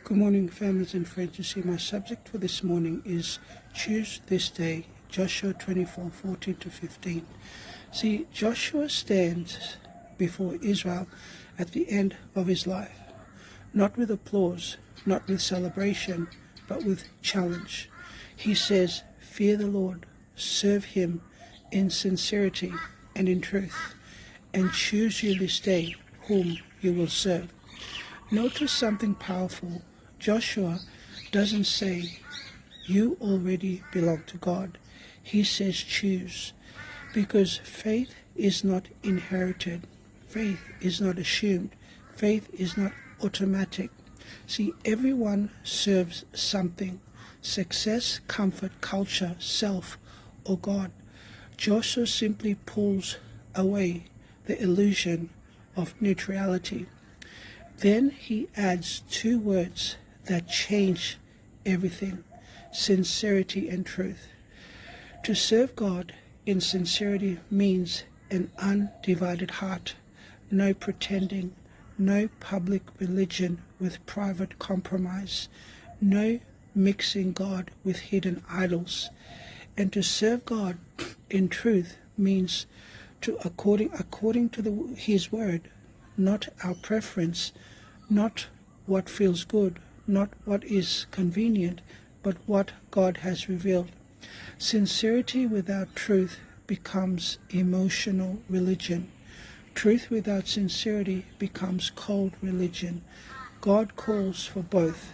Good morning, families and friends. You see, my subject for this morning is choose this day, Joshua 24:14-15. See, Joshua stands before Israel at the end of his life, not with applause, not with celebration, but with challenge. He says, fear the Lord, serve him in sincerity and in truth, and choose you this day whom you will serve. Notice something powerful. Joshua doesn't say, you already belong to God. He says choose, because faith is not inherited. Faith is not assumed. Faith is not automatic. See, everyone serves something: success, comfort, culture, self, or God. Joshua simply pulls away the illusion of neutrality. Then he adds two words that change everything: sincerity and truth. To serve God in sincerity means an undivided heart, no pretending, no public religion with private compromise, no mixing God with hidden idols. And to serve God in truth means to according to His word, not our preference, not what feels good, not what is convenient, but what God has revealed. Sincerity without truth becomes emotional religion. Truth without sincerity becomes cold religion. God calls for both.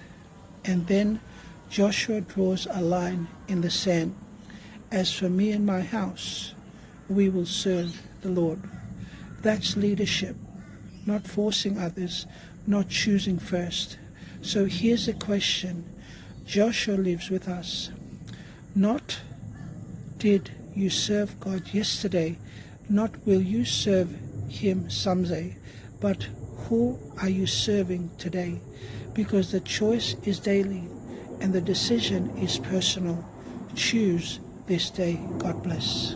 And then Joshua draws a line in the sand. As for me and my house, we will serve the Lord. That's leadership, not forcing others, not choosing first. So here's the question Joshua lives with us. Not did you serve God yesterday, not will you serve him someday, but who are you serving today? Because the choice is daily and the decision is personal. Choose this day. God bless.